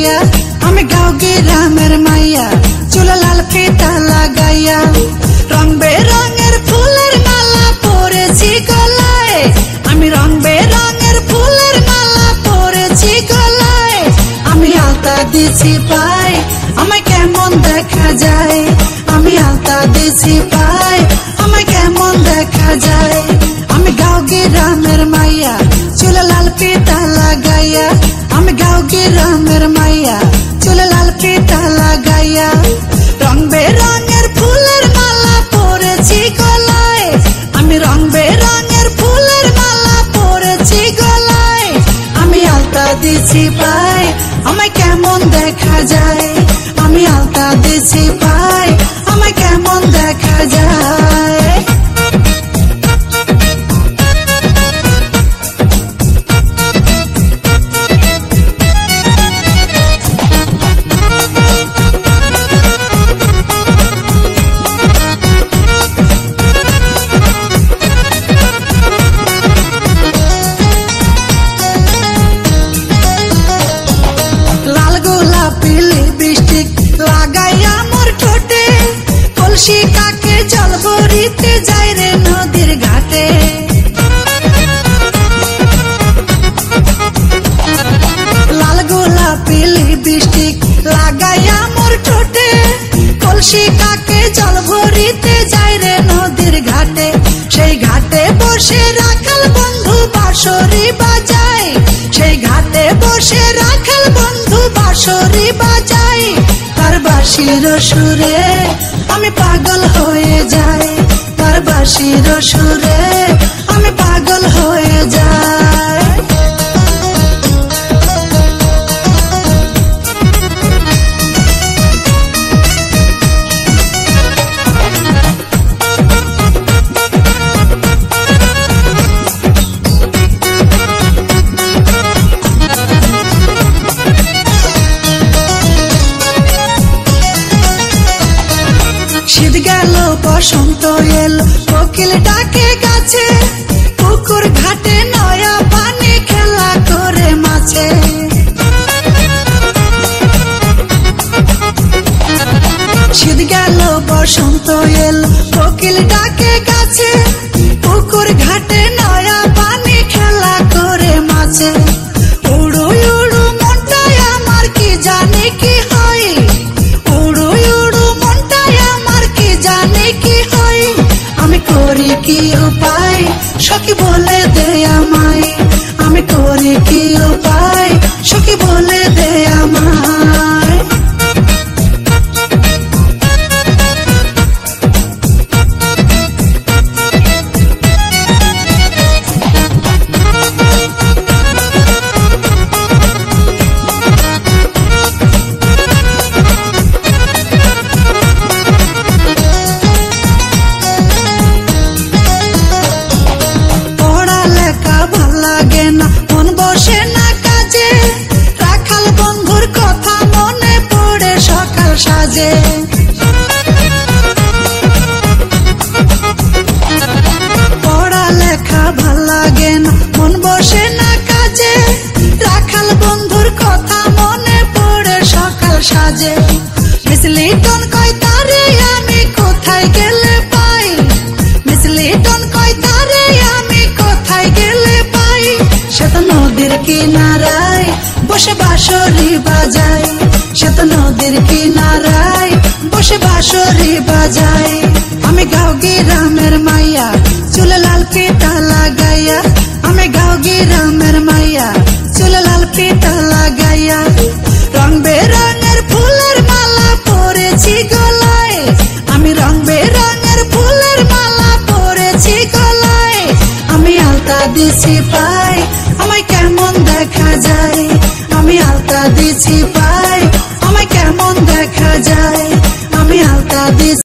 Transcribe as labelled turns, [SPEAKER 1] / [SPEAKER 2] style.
[SPEAKER 1] গাইয়া আমি গাঁও গ্রামের মাইয়া চুলে লাল ফিতা লাগাইয়া রং বেরঙের ফুলের মালা পরেছি গলায় আমি রং বেরঙের ফুলের মালা পরেছি গলায় আমি আলতা দিছি পায় আমায় কেমন দেখা যায় আমি আলতা দিছি পায় আমায় কেমন দেখা যায় আমি গাঁও গ্রামের মাইয়া চুলে লাল ফিতা লাগাইয়া আমি গাঁও গ্রামের মাইয়া চুলে লাল ফিতা লাগাইয়া রং বেরঙের ফুলের মালা পরেছি গলায় আমি রং বেরঙের ফুলের মালা পরেছি গলায় আমি আলতা দিছি পায় আমায় কেমন দেখা যায় আমি আলতা দিছি পায় আমায় কেমন দেখা যায় লাগাইয়া মোর ঠোঁটে কলসি কাকে জল ভরিতে যায় রে নদীর ঘাটে লাল গোলাপি লিপস্টিক লাগাইয়া মোর ঠোঁটে কলসি কাকে জল ভরিতে যায় রে নদীর ঘাটে সেই ঘাটে বসে রাখাল বন্ধু বাঁশরি বাজায় সেই ঘাটে বসে রাখাল বন্ধু বাঁশরি বাজায় তার বাঁশির সুরে আমি পাগল হয়ে যাই তার বাঁশির সুরে আমি পাগল হয়ে যাই শীত গেল বসন্ত এলো কোকিল ডাকে গাছে পুকুর ঘাটে নয়া পানি খেলা করে মাছে শীত গেল বসন্ত এলো কোকিল ডাকে গাছে পুকুর ঘাটে নয়া পানি খেলা করে মাছে উড়ু উড়ু মনটাই আমার কি জানি কি হয় উড়ু উড়ু মনটাই আমার কি জানি কি হয় আমি করি কি উপায় সখী বলে দে আমায় আমি করি কি উপায় সখী বলে দে আমায় পড়ালেখা ভাল লাগে না মন বসে না কাজে রাখাল বন্ধুর কথা মনে পড়ে সকাল সাজে মিস লিটন কয় তারে আমি কোথায় গেলে পাই মিস লিটন কয় তারে আমি কোথায় গেলে পাই সে তো নদীর কিনারায় বসে বাঁশরি বাজায় সে তো নদীর কিনারায় বসে বাঁশরি বাজায় আমি গাঁও গ্রামের মাইয়া চুলে লাল ফিতা লাগাইয়া আমি গাঁও গ্রামের মাইয়া চুলে লাল ফিতা লাগাইয়া রং বেরঙের ফুলের মালা পরেছি গলায় আমি রং বেরঙের ফুলের মালা পরেছি গলায় আমি আলতা দিছি পায় আমায় কেমন দেখা যায়